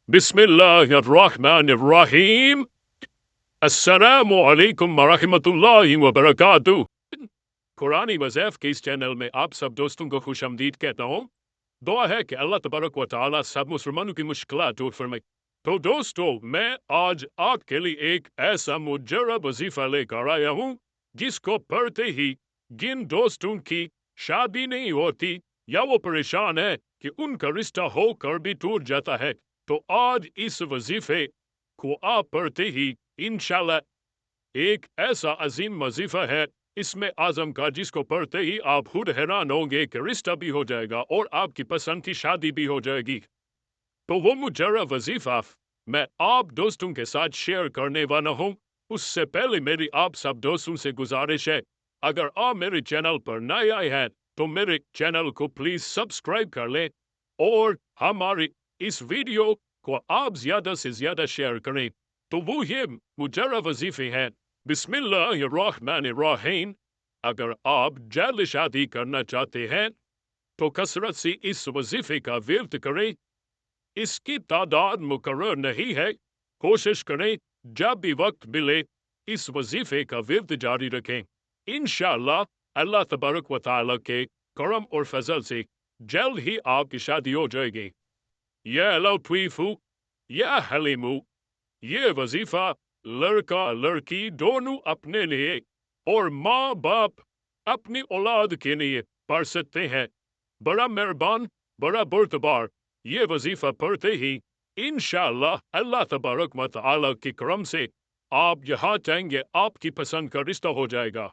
बिस्मिल्लाहिर्रहमानिर्रहीम। अस्सलामु अलैकुम वरहमतुल्लाहि वबरकातुह। कुरानी वज़ीफ़ के इस चैनल में आप सब दोस्तों को खुशामदीद कहता हूँ। दुआ है कि अल्लाह तबारक व तआला सब मुसलमानों की मुश्किलात दूर फरमाए। तो दोस्तों, मैं आज आपके लिए एक ऐसा मुजर्रब वजीफा लेकर आया हूँ जिसको पढ़ते ही जिन दोस्तों की शादी नहीं होती या वो परेशान है कि उनका रिश्ता होकर भी टूट जाता है, तो आज इस वजीफे को आप पढ़ते ही इंशाल्लाह एक ऐसा अजीम वजीफा है इसमें आजम का जिसको पढ़ते ही आप खुद हैरान होंगे कि रिश्ता भी हो जाएगा और आपकी पसंद की शादी भी हो जाएगी। तो वो मुजर्रब वजीफा मैं आप दोस्तों के साथ शेयर करने वाला हूँ। उससे पहले मेरी आप सब दोस्तों से गुजारिश है, अगर आप मेरे चैनल पर नए आए हैं तो मेरे चैनल को प्लीज सब्सक्राइब कर लें और हमारी इस वीडियो को आप ज्यादा से ज्यादा शेयर करें। तो वो ये मुजर्रब वजीफे हैं। बिस्मिल्लाहिर्रहमानिर्रहीम। अगर आप जल्द शादी करना चाहते हैं तो कसरत से इस वजीफे का विर्द करें। इसकी तादाद मुकर्रर नहीं है, कोशिश करें जब भी वक्त मिले इस वजीफे का विर्द जारी रखें। इंशाअल्लाह अल्लाह तबारक व तआला के करम और फजल से जल्द ही आपकी शादी हो जाएगी। या लतीफू या हलीमू, ये वजीफा लड़का लड़की दोनों अपने लिए और माँ बाप अपनी औलाद के लिए पढ़ सकते हैं। बड़ा मेहरबान, बड़ा बुरतबार, ये वजीफा पढ़ते ही इंशाअल्लाह अल्लाह तबारक व तआला के करम से आप जहाँ चाहेंगे आपकी पसंद का रिश्ता हो जाएगा।